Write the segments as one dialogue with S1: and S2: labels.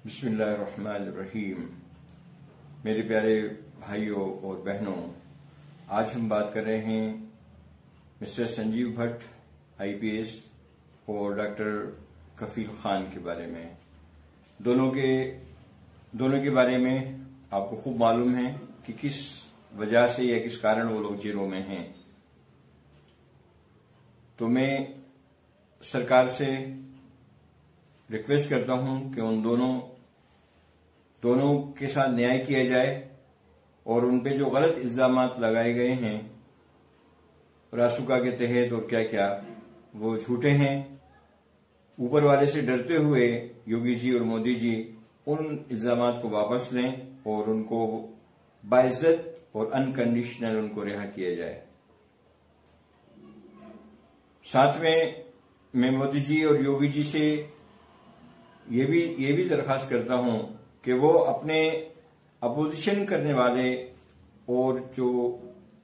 S1: बिस्मिल्लाहिर्रहमानिर्रहीम। मेरे प्यारे भाइयों और बहनों, आज हम बात कर रहे हैं मिस्टर संजीव भट्ट आईपीएस और डॉक्टर कफील खान के बारे में। दोनों के बारे में आपको खूब मालूम है कि किस वजह से या किस कारण वो लोग जेलों में हैं। तो मैं सरकार से रिक्वेस्ट करता हूं कि उन दोनों के साथ न्याय किया जाए और उन पे जो गलत इल्जामात लगाए गए हैं रासुका के तहत और क्या क्या वो झूठे हैं। ऊपर वाले से डरते हुए योगी जी और मोदी जी उन इल्जामात को वापस लें और उनको बाइज्जत और अनकंडीशनल उनको रिहा किया जाए। साथ में मैं मोदी जी और योगी जी से ये भी दरखास्त करता हूं कि वो अपने अपोजिशन करने वाले और जो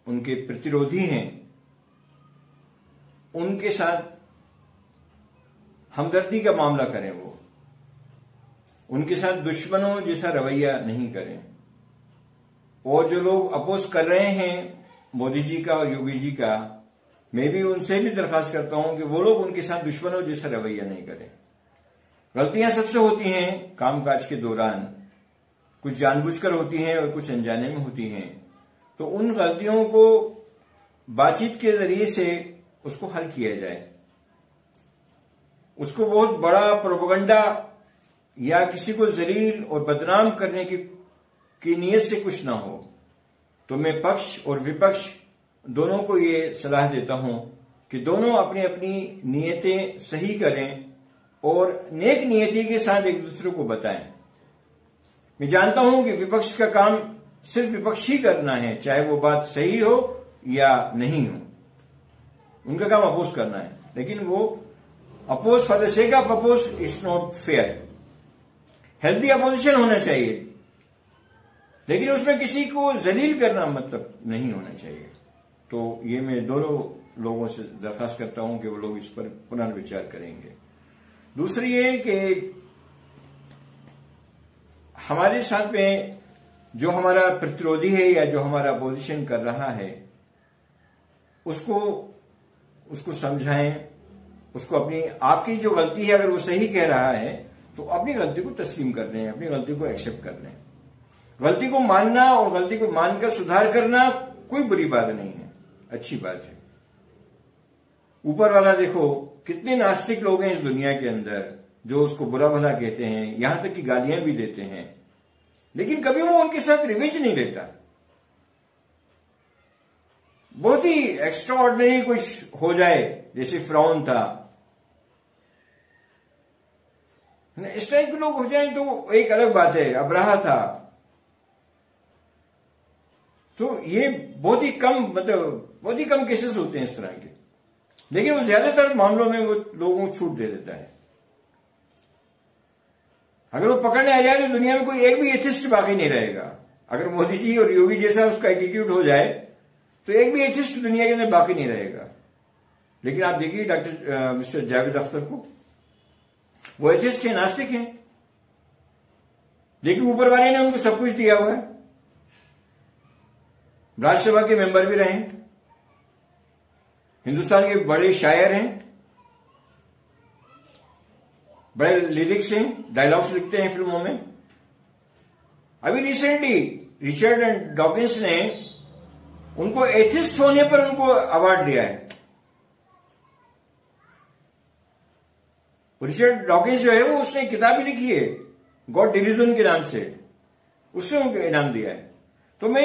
S1: उनके प्रतिरोधी हैं उनके साथ हमदर्दी का मामला करें। वो उनके साथ दुश्मनों जैसा रवैया नहीं करें। और जो लोग अपोज कर रहे हैं मोदी जी का और योगी जी का, मैं भी उनसे भी दरखास्त करता हूं कि वो लोग उनके साथ दुश्मनों जैसा रवैया नहीं करें। गलतियां सबसे होती हैं कामकाज के दौरान, कुछ जानबूझकर होती हैं और कुछ अनजाने में होती हैं। तो उन गलतियों को बातचीत के जरिए से उसको हल किया जाए। उसको बहुत बड़ा प्रोपेगेंडा या किसी को जलील और बदनाम करने की नीयत से कुछ ना हो। तो मैं पक्ष और विपक्ष दोनों को ये सलाह देता हूं कि दोनों अपनी अपनी नीयतें सही करें और नेक नियति के साथ एक दूसरे को बताएं। मैं जानता हूं कि विपक्ष का काम सिर्फ विपक्ष ही करना है, चाहे वो बात सही हो या नहीं हो। उनका काम अपोज करना है, लेकिन वो oppose for the sake of oppose is not fair. Healthy opposition होना चाहिए, लेकिन उसमें किसी को जलील करना मतलब नहीं होना चाहिए। तो ये मैं दोनों लोगों से दरखास्त करता हूं कि वो लोग इस पर पुनर्विचार करेंगे। दूसरी ये कि हमारे साथ में जो हमारा प्रतिरोधी है या जो हमारा अपोजिशन कर रहा है उसको समझाएं, उसको अपनी आपकी जो गलती है अगर वो सही कह रहा है तो अपनी गलती को तस्लीम कर लें, अपनी गलती को एक्सेप्ट कर लें। गलती को मानना और गलती को मानकर सुधार करना कोई बुरी बात नहीं है, अच्छी बात है। ऊपर वाला देखो कितने नास्तिक लोग हैं इस दुनिया के अंदर जो उसको बुरा भला कहते हैं, यहां तक कि गालियां भी देते हैं, लेकिन कभी वो उनके साथ रिवेंज नहीं लेता। बहुत ही एक्स्ट्रा ऑर्डिनरी कुछ हो जाए जैसे फिरौन था, इस टाइप के लोग हो जाए तो एक अलग बात है। अब्राहा था, तो ये बहुत ही कम केसेस होते हैं इस तरह के, लेकिन वो ज्यादातर मामलों में वो लोगों को छूट दे देता है। अगर वो पकड़ने आ जाए तो दुनिया में कोई एक भी एथिस्ट बाकी नहीं रहेगा। अगर मोदी जी और योगी जैसा उसका एटीट्यूड हो जाए तो एक भी एथिस्ट दुनिया के अंदर बाकी नहीं रहेगा। लेकिन आप देखिए डॉक्टर मिस्टर जावेद अख्तर को, वो एथिस्ट है, नास्तिक हैं, लेकिन ऊपर वाले ने उनको सब कुछ दिया हुआ है। राज्यसभा के मेंबर भी रहे, हिंदुस्तान के बड़े शायर हैं, बड़े लिरिक्स हैं, डायलॉग्स लिखते हैं फिल्मों में। अभी रिसेंटली रिचर्ड एंड डॉकिंस ने उनको एथिस्ट होने पर उनको अवार्ड दिया है। रिचर्ड डॉकिंस जो है वो उसने किताब भी लिखी है गॉड डिलीजन के नाम से, उसने उनको इनाम दिया है। तो मैं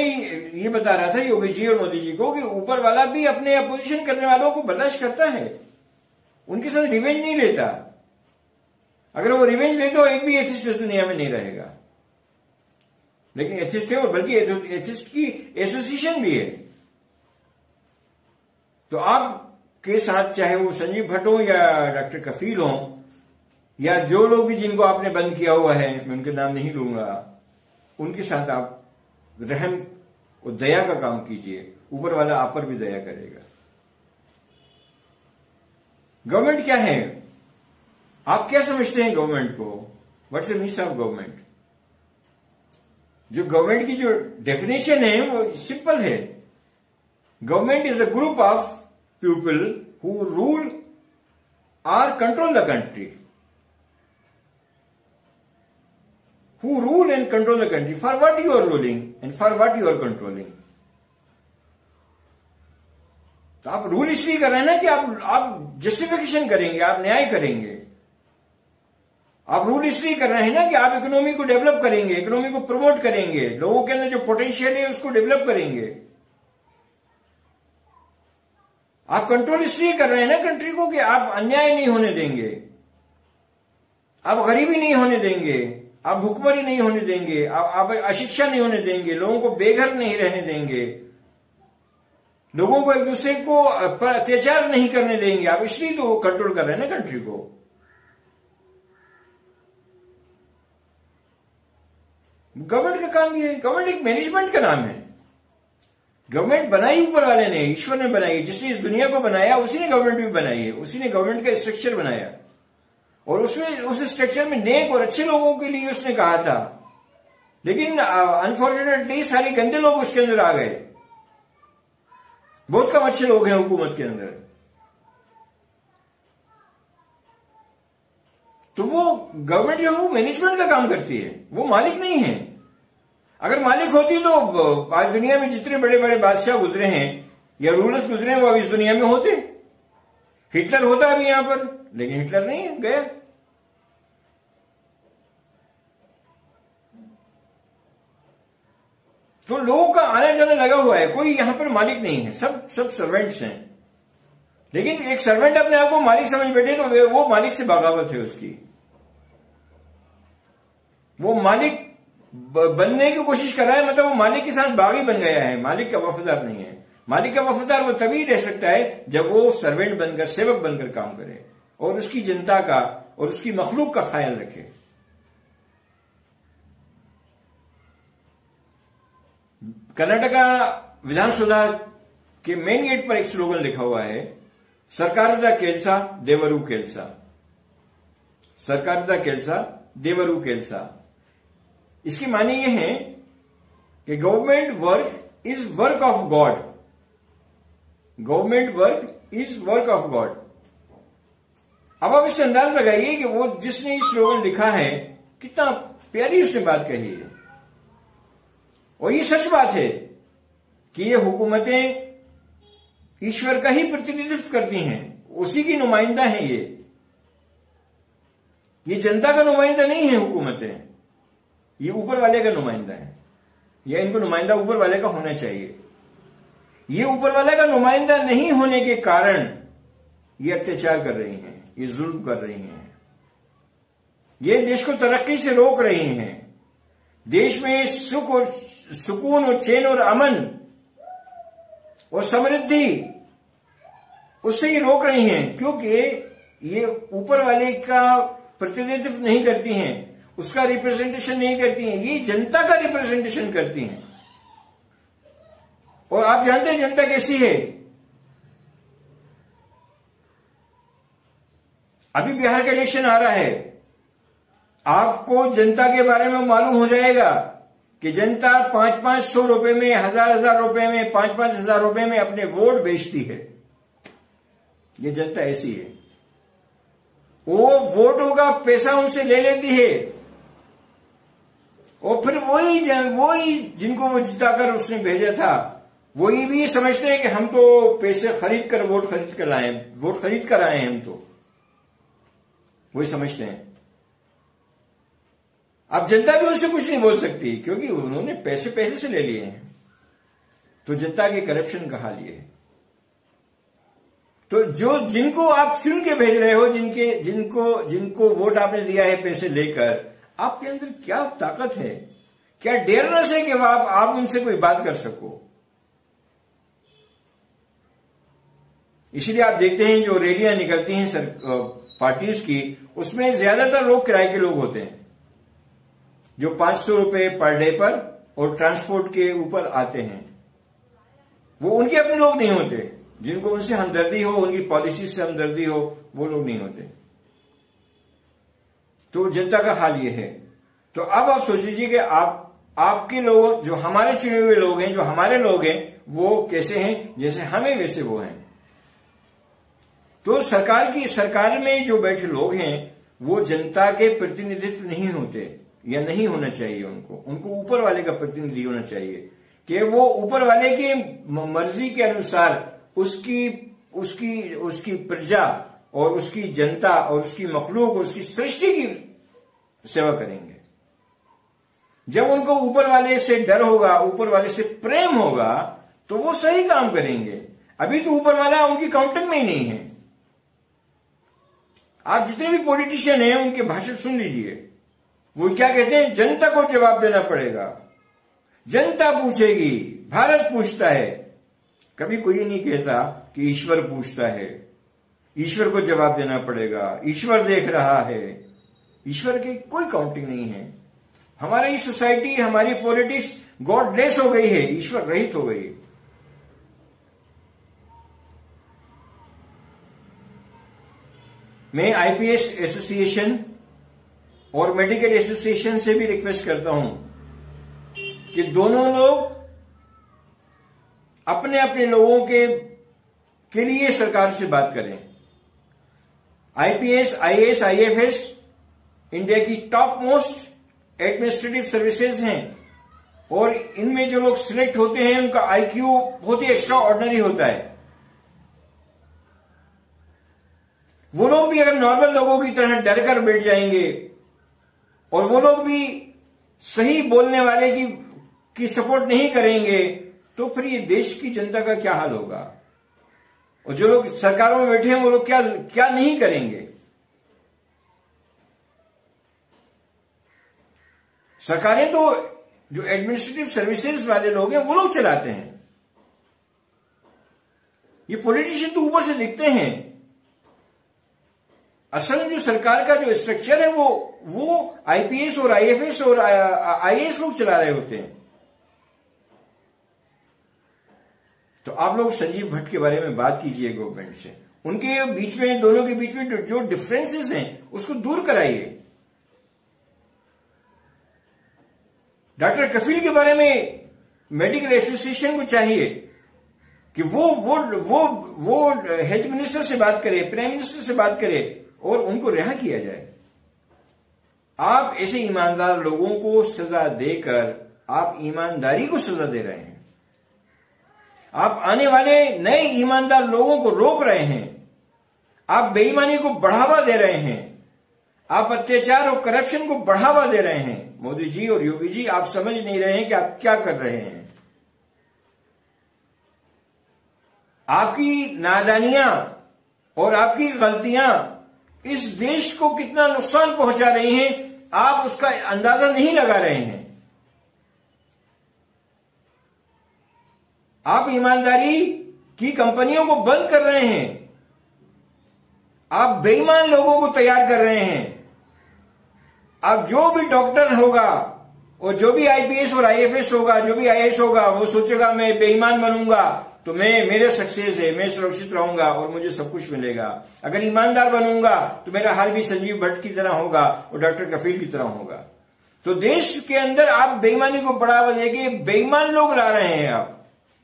S1: ये बता रहा था योगी जी और मोदी जी को कि ऊपर वाला भी अपने अपोजिशन करने वालों को बर्दाश्त करता है, उनके साथ रिवेंज नहीं लेता। अगर वो रिवेंज ले तो एक भी एथिस्ट इस दुनिया में नहीं रहेगा, लेकिन एथिस्ट है, और बल्कि एथिस्ट की एसोसिएशन भी है। तो आपके साथ चाहे वो संजीव भट्ट हो या डॉक्टर कफील हो या जो लोग भी जिनको आपने बंद किया हुआ है, मैं उनके नाम नहीं लूंगा, उनके साथ आप रहम और दया का काम कीजिए। ऊपर वाला आप पर भी दया करेगा। गवर्नमेंट क्या है, आप क्या समझते हैं गवर्नमेंट को? What's the means of government? जो गवर्नमेंट की जो डेफिनेशन है वो सिंपल है। Government is a group of people who rule और control the country, who rule and control the country, for what you are ruling and for what you are controlling। तो आप rule इसलिए कर रहे हैं ना कि आप जस्टिफिकेशन करेंगे, आप न्याय करेंगे। आप रूल इसलिए कर रहे हैं ना कि आप इकोनॉमी को डेवलप करेंगे, इकोनॉमी को प्रमोट करेंगे, लोगों के अंदर जो पोटेंशियल है उसको डेवलप करेंगे। आप कंट्रोल इसलिए कर रहे हैं ना कंट्री को कि आप अन्याय नहीं होने देंगे, आप गरीबी नहीं होने देंगे, आप भुखमरी नहीं होने देंगे, आप अशिक्षा नहीं होने देंगे, लोगों को बेघर नहीं रहने देंगे, लोगों को एक दूसरे को पर अत्याचार नहीं करने देंगे। आप इसलिए तो कंट्रोल कर रहे हैं ना कंट्री को। गवर्नमेंट का काम ये है, गवर्नमेंट एक मैनेजमेंट का नाम है। गवर्नमेंट बनाई ऊपर वाले ने, ईश्वर ने बनाई है। जिसने इस दुनिया को बनाया उसी ने गवर्नमेंट भी बनाई है, उसी ने गवर्नमेंट का स्ट्रक्चर बनाया और उसमें उस स्ट्रक्चर में नेक और अच्छे लोगों के लिए उसने कहा था। लेकिन अनफॉर्चुनेटली सारे गंदे लोग उसके अंदर आ गए। बहुत कम अच्छे लोग हैं हुकूमत के अंदर। तो वो गवर्नमेंट जो है वो मैनेजमेंट का काम करती है, वो मालिक नहीं है। अगर मालिक होती तो आज दुनिया में जितने बड़े बड़े बादशाह गुजरे हैं या रूलर्स गुजरे हैं वो अब इस दुनिया में होते। हिटलर होता अभी यहां पर, लेकिन हिटलर नहीं है, गया। तो लोगों का आना जाना लगा हुआ है, कोई यहां पर मालिक नहीं है, सब सर्वेंट्स हैं। लेकिन एक सर्वेंट अपने आप को मालिक समझ बैठे तो वो मालिक से बगावत है उसकी। वो मालिक बनने की कोशिश कर रहा है, मतलब वो मालिक के साथ बागी बन गया है, मालिक का वफादार नहीं है। मालिक का वफादार वो तभी रह सकता है जब वो सर्वेंट बनकर, सेवक बनकर काम करे और उसकी जनता का और उसकी मखलूक का ख्याल रखे। कर्नाटका विधानसभा के मेन गेट पर एक स्लोगन लिखा हुआ है, सरकाರದ ಕೆಲಸ ದೇವರು ಕೆಲಸ, सरकाರದ ಕೆಲಸ देवरू ಕೆಲಸ। इसके माने ये है कि government work is work of God, government work is work of God. अब आप इससे अंदाज लगाइए कि वो जिसने ये स्लोगन लिखा है कितना प्यारी उसने बात कही है। और ये सच बात है कि ये हुकूमतें ईश्वर का ही प्रतिनिधित्व करती हैं, उसी की नुमाइंदा है ये जनता का नुमाइंदा नहीं है हुकूमतें, ये ऊपर वाले का नुमाइंदा है, या इनको नुमाइंदा ऊपर वाले का होना चाहिए। ये ऊपर वाले का नुमाइंदा नहीं होने के कारण ये अत्याचार कर रही हैं, ये जुल्म कर रही हैं, ये देश को तरक्की से रोक रही हैं, देश में सुख और सुकून और चैन और अमन और समृद्धि उससे ही रोक रही हैं, क्योंकि ये ऊपर वाले का प्रतिनिधित्व नहीं करती हैं, उसका रिप्रेजेंटेशन नहीं करती हैं, ये जनता का रिप्रेजेंटेशन करती हैं। और आप जानते हैं जनता कैसी है। अभी बिहार का इलेक्शन आ रहा है, आपको जनता के बारे में मालूम हो जाएगा कि जनता 500-500 रुपए में, 1000-1000 रुपए में, 5-5 रुपए में अपने वोट बेचती है। ये जनता ऐसी है, वो वोटों का पैसा उनसे ले लेती है और फिर वही जिनको वो जिताकर उसने भेजा था वही भी समझते हैं कि हम तो पैसे खरीद कर वोट खरीद कर लाए, वोट खरीद कर आए हैं, हम तो वही समझते हैं। अब जनता भी उनसे कुछ नहीं बोल सकती क्योंकि उन्होंने पैसे पहले से ले लिए हैं। तो जनता के करप्शन का हाल ये है। तो जिनको आप चुन के भेज रहे हो, जिनको वोट आपने दिया है पैसे लेकर, आपके अंदर क्या ताकत है, क्या डेयरनेस है कि आप उनसे कोई बात कर सको। इसीलिए आप देखते हैं जो रैलियां निकलती हैं पार्टीज की, उसमें ज्यादातर लोग किराए के लोग होते हैं जो 500 रुपए पर डे पर और ट्रांसपोर्ट के ऊपर आते हैं। वो उनके अपने लोग नहीं होते, जिनको उनसे हमदर्दी हो, उनकी पॉलिसी से हमदर्दी हो, वो लोग नहीं होते। तो जनता का हाल ये है। तो अब आप सोच लीजिए कि आपके लोग, जो हमारे चुने हुए लोग हैं, जो हमारे लोग हैं, वो कैसे हैं, जैसे हमें वैसे वो हैं। तो सरकार में जो बैठे लोग हैं वो जनता के प्रतिनिधित्व नहीं होते, या नहीं होना चाहिए। उनको ऊपर वाले का प्रतिनिधि होना चाहिए कि वो ऊपर वाले की मर्जी के अनुसार उसकी प्रजा और उसकी जनता और उसकी मखलूक और उसकी सृष्टि की सेवा करेंगे। जब उनको ऊपर वाले से डर होगा, ऊपर वाले से प्रेम होगा, तो वो सही काम करेंगे। अभी तो ऊपर वाला उनकी काउंटर में ही नहीं है। आप जितने भी पॉलिटिशियन हैं उनके भाषण सुन लीजिए, वो क्या कहते हैं, जनता को जवाब देना पड़ेगा, जनता पूछेगी, भारत पूछता है। कभी कोई नहीं कहता कि ईश्वर पूछता है, ईश्वर को जवाब देना पड़ेगा, ईश्वर देख रहा है। ईश्वर की कोई काउंटिंग नहीं है। हमारी सोसाइटी, हमारी पॉलिटिक्स गॉडलेस हो गई है, ईश्वर रहित हो गई। मैं आईपीएस एसोसिएशन और मेडिकल एसोसिएशन से भी रिक्वेस्ट करता हूं कि दोनों लोग अपने अपने लोगों के लिए सरकार से बात करें। आईपीएस, आईएएस, आईएफएस इंडिया की टॉप मोस्ट एडमिनिस्ट्रेटिव सर्विसेज हैं, और इनमें जो लोग सिलेक्ट होते हैं उनका आईक्यू बहुत ही एक्स्ट्रा ऑर्डिनरी होता है। वो लोग भी अगर नॉर्मल लोगों की तरह डर कर बैठ जाएंगे और वो लोग भी सही बोलने वाले की सपोर्ट नहीं करेंगे, तो फिर ये देश की जनता का क्या हाल होगा। और जो लोग सरकारों में बैठे हैं वो लोग क्या नहीं करेंगे। सरकारें तो जो एडमिनिस्ट्रेटिव सर्विसेज वाले लोग हैं वो लोग चलाते हैं। ये पॉलिटिशियन तो ऊपर से दिखते हैं। असल जो सरकार का जो स्ट्रक्चर है वो आईपीएस और आईएफएस और आईएएस लोग चला रहे होते हैं। तो आप लोग संजीव भट्ट के बारे में बात कीजिए गवर्नमेंट से, उनके बीच में, दोनों के बीच में जो डिफरेंसेस हैं उसको दूर कराइए। डॉक्टर कफील के बारे में मेडिकल एसोसिएशन को चाहिए कि वो हेल्थ मिनिस्टर से बात करे, प्राइम मिनिस्टर से बात करे और उनको रिहा किया जाए। आप ऐसे ईमानदार लोगों को सजा देकर आप ईमानदारी को सजा दे रहे हैं। आप आने वाले नए ईमानदार लोगों को रोक रहे हैं। आप बेईमानी को बढ़ावा दे रहे हैं। आप अत्याचार और करप्शन को बढ़ावा दे रहे हैं। मोदी जी और योगी जी, आप समझ नहीं रहे हैं कि आप क्या कर रहे हैं। आपकी नादानियां और आपकी गलतियां इस देश को कितना नुकसान पहुंचा रही हैं, आप उसका अंदाजा नहीं लगा रहे हैं। आप ईमानदारी की कंपनियों को बंद कर रहे हैं। आप बेईमान लोगों को तैयार कर रहे हैं। अब जो भी डॉक्टर होगा और जो भी आईपीएस और आईएफएस होगा, जो भी आईएएस होगा, वो सोचेगा मैं बेईमान बनूंगा तो मेरे सक्सेस है, मैं सुरक्षित रहूंगा और मुझे सब कुछ मिलेगा। अगर ईमानदार बनूंगा तो मेरा हाल भी संजीव भट्ट की तरह होगा और डॉक्टर कफील की तरह होगा। तो देश के अंदर आप बेईमानी को बढ़ावा देके बेईमान लोग ला रहे हैं। आप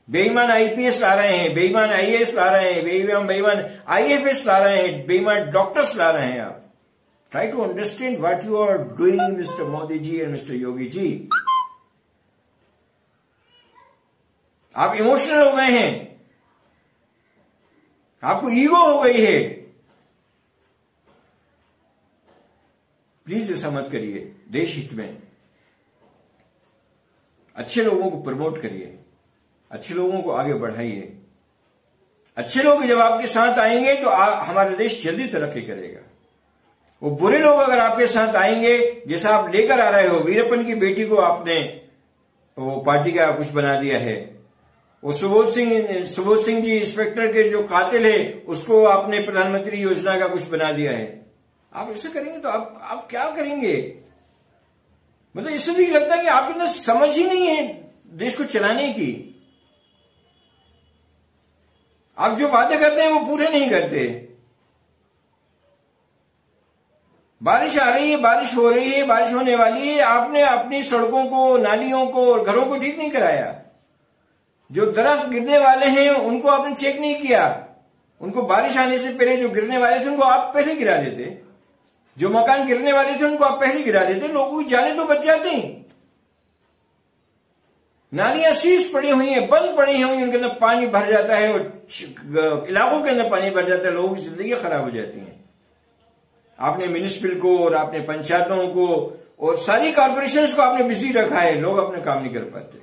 S1: बेईमान आईपीएस ला रहे हैं, बेईमान आईएएस ला रहे हैं, बेईमान आईएफएस ला रहे हैं, बेईमान डॉक्टर्स ला रहे हैं। आप try to understand what you are doing mister Modi ji and mister Yogi ji. आप इमोशनल हो गए हैं, आपको ईगो हो गई है। प्लीज ऐसा मत करिए। देश हित में अच्छे लोगों को प्रमोट करिए, अच्छे लोगों को आगे बढ़ाइए। अच्छे लोग जब आपके साथ आएंगे तो हमारा देश जल्दी तरक्की करेगा। वो बुरे लोग अगर आपके साथ आएंगे, जैसा आप लेकर आ रहे हो, वीरप्पन की बेटी को आपने वो पार्टी का कुछ बना दिया है, वो सुबोध सिंह जी इंस्पेक्टर के जो कातिल है उसको आपने प्रधानमंत्री योजना का कुछ बना दिया है। आप ऐसे करेंगे तो आप क्या करेंगे? मतलब इससे भी लगता है कि आपके अंदर समझ ही नहीं है देश को चलाने की। आप जो वादे करते हैं वो पूरे नहीं करते। बारिश आ रही है, बारिश हो रही है, बारिश होने वाली है, आपने अपनी सड़कों को, नालियों को और घरों को ठीक नहीं कराया। जो दरख्त गिरने वाले हैं उनको आपने चेक नहीं किया। उनको बारिश आने से पहले जो गिरने वाले थे उनको आप पहले गिरा देते। जो मकान गिरने वाले थे उनको आप पहले गिरा देते। लोगों की जाने तो बच जाती। नालियां शीश पड़ी हुई हैं, बंद पड़ी हुई, उनके अंदर पानी भर जाता है और इलाकों के अंदर पानी भर जाता है, लोगों की जिंदगी खराब हो जाती है। आपने म्यूनिसिपल को और आपने पंचायतों को और सारी कॉर्पोरेशंस को आपने बिजी रखा है, लोग अपने काम नहीं कर पाते।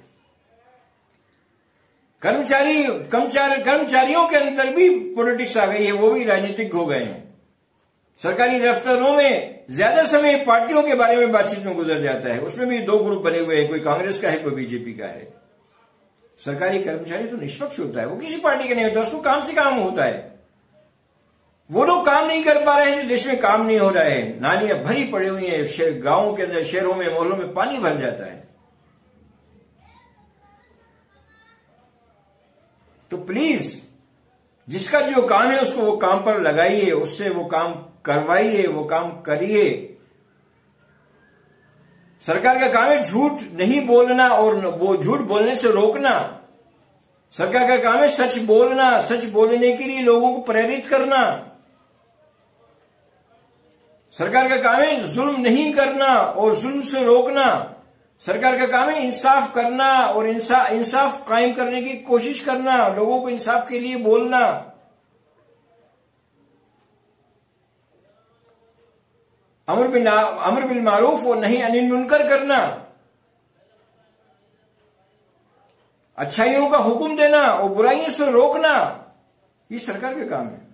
S1: कर्मचारियों के अंदर भी पॉलिटिक्स आ गई है, वो भी राजनीतिक हो गए हैं। सरकारी दफ्तरों में ज्यादा समय पार्टियों के बारे में बातचीत में गुजर जाता है। उसमें भी दो ग्रुप बने हुए हैं, कोई कांग्रेस का है, कोई बीजेपी का है। सरकारी कर्मचारी तो निष्पक्ष होता है, वो किसी पार्टी का नहीं होता, उसको काम से काम होता है। वो लोग काम नहीं कर पा रहे हैं, देश में काम नहीं हो रहा है। नालियां भरी पड़ी हुई हैं, गांवों के अंदर, शहरों में, मोहल्लों में पानी भर जाता है। तो प्लीज जिसका जो काम है उसको वो काम पर लगाइए, उससे वो काम करवाइए, वो काम करिए। सरकार का काम है झूठ नहीं बोलना और वो झूठ बोलने से रोकना। सरकार का काम है सच बोलना, सच बोलने के लिए लोगों को प्रेरित करना। सरकार का काम है जुल्म नहीं करना और जुल्म से रोकना। सरकार का काम है इंसाफ करना और इंसाफ कायम करने की कोशिश करना, लोगों को इंसाफ के लिए बोलना। अमर बिल मारूफ और नहीं अनिल मुनकर करना, अच्छाइयों का हुक्म देना और बुराइयों से रोकना, ये सरकार का काम है।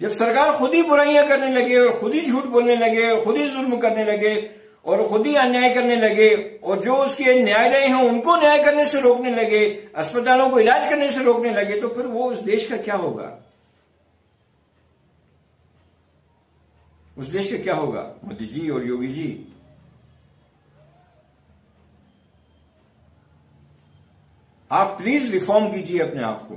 S1: जब सरकार खुद ही बुराइयां करने लगे और खुद ही झूठ बोलने लगे और खुद ही जुल्म करने लगे और खुद ही अन्याय करने लगे और जो उसके न्यायालय हैं उनको न्याय करने से रोकने लगे, अस्पतालों को इलाज करने से रोकने लगे, तो फिर वो उस देश का क्या होगा? उस देश का क्या होगा? मोदी जी और योगी जी, आप प्लीज रिफॉर्म कीजिए अपने आप को,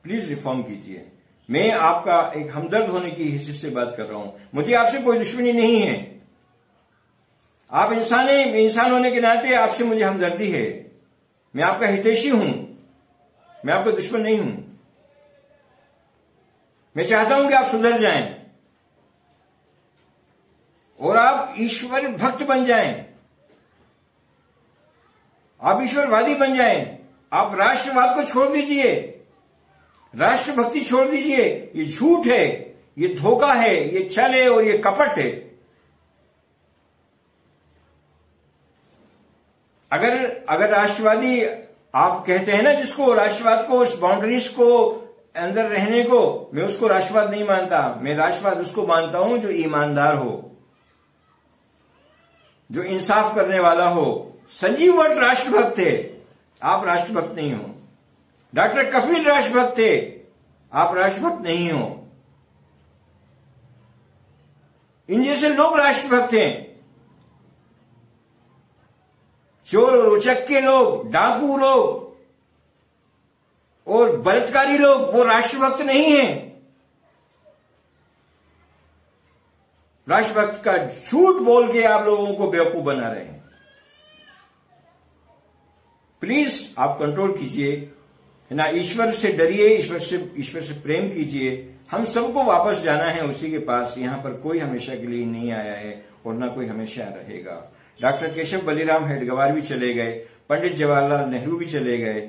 S1: प्लीज रिफॉर्म कीजिए। मैं आपका एक हमदर्द होने की हिस्से से बात कर रहा हूं। मुझे आपसे कोई दुश्मनी नहीं है। आप इंसान हैं, इंसान होने के नाते आपसे मुझे हमदर्दी है। मैं आपका हितैषी हूं, मैं आपका दुश्मन नहीं हूं। मैं चाहता हूं कि आप सुधर जाएं और आप ईश्वर भक्त बन जाएं, आप ईश्वरवादी बन जाएं। आप राष्ट्रवाद को छोड़ दीजिए, राष्ट्रभक्ति छोड़ दीजिए। ये झूठ है, ये धोखा है, ये छल है और ये कपट है। अगर राष्ट्रवादी आप कहते हैं ना, जिसको राष्ट्रवाद को, उस बाउंड्रीज को अंदर रहने को, मैं उसको राष्ट्रवाद नहीं मानता। मैं राष्ट्रवाद उसको मानता हूं जो ईमानदार हो, जो इंसाफ करने वाला हो। संजीव भट्ट राष्ट्रभक्त थे, आप राष्ट्रभक्त नहीं हो। डॉक्टर कफील राष्ट्रभक्त थे, आप राष्ट्रभक्त नहीं हो। इन जैसे लोग राष्ट्रभक्त हैं। चोर और उचक्के लोग, डाकू लोग और बलात्कारी लोग, वो राष्ट्रभक्त नहीं हैं। राष्ट्रभक्त का झूठ बोल के आप लोगों को बेवकूफ बना रहे हैं। प्लीज आप कंट्रोल कीजिए, है ना। ईश्वर से डरिए, ईश्वर से प्रेम कीजिए। हम सबको वापस जाना है उसी के पास। यहां पर कोई हमेशा के लिए नहीं आया है और ना कोई हमेशा रहेगा। डॉक्टर केशव बलीराम हेडगेवार भी चले गए, पंडित जवाहरलाल नेहरू भी चले गए,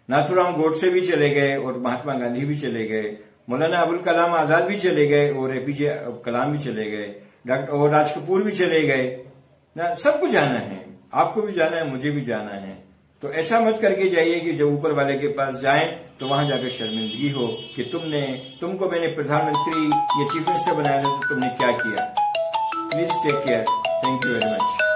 S1: नाथूराम गोडसे भी चले गए और महात्मा गांधी भी चले गए, मौलाना अबुल कलाम आजाद भी चले गए और एपीजे कलाम भी चले गए, डॉक्टर और राज कपूर भी चले गए ना। सबको जाना है, आपको भी जाना है, मुझे भी जाना है। तो ऐसा मत करके जाइए कि जब ऊपर वाले के पास जाएं तो वहां जाकर शर्मिंदगी हो कि तुमको मैंने प्रधानमंत्री या चीफ मिनिस्टर बनाया था तो तुमने क्या किया। Please take care. Thank you very much.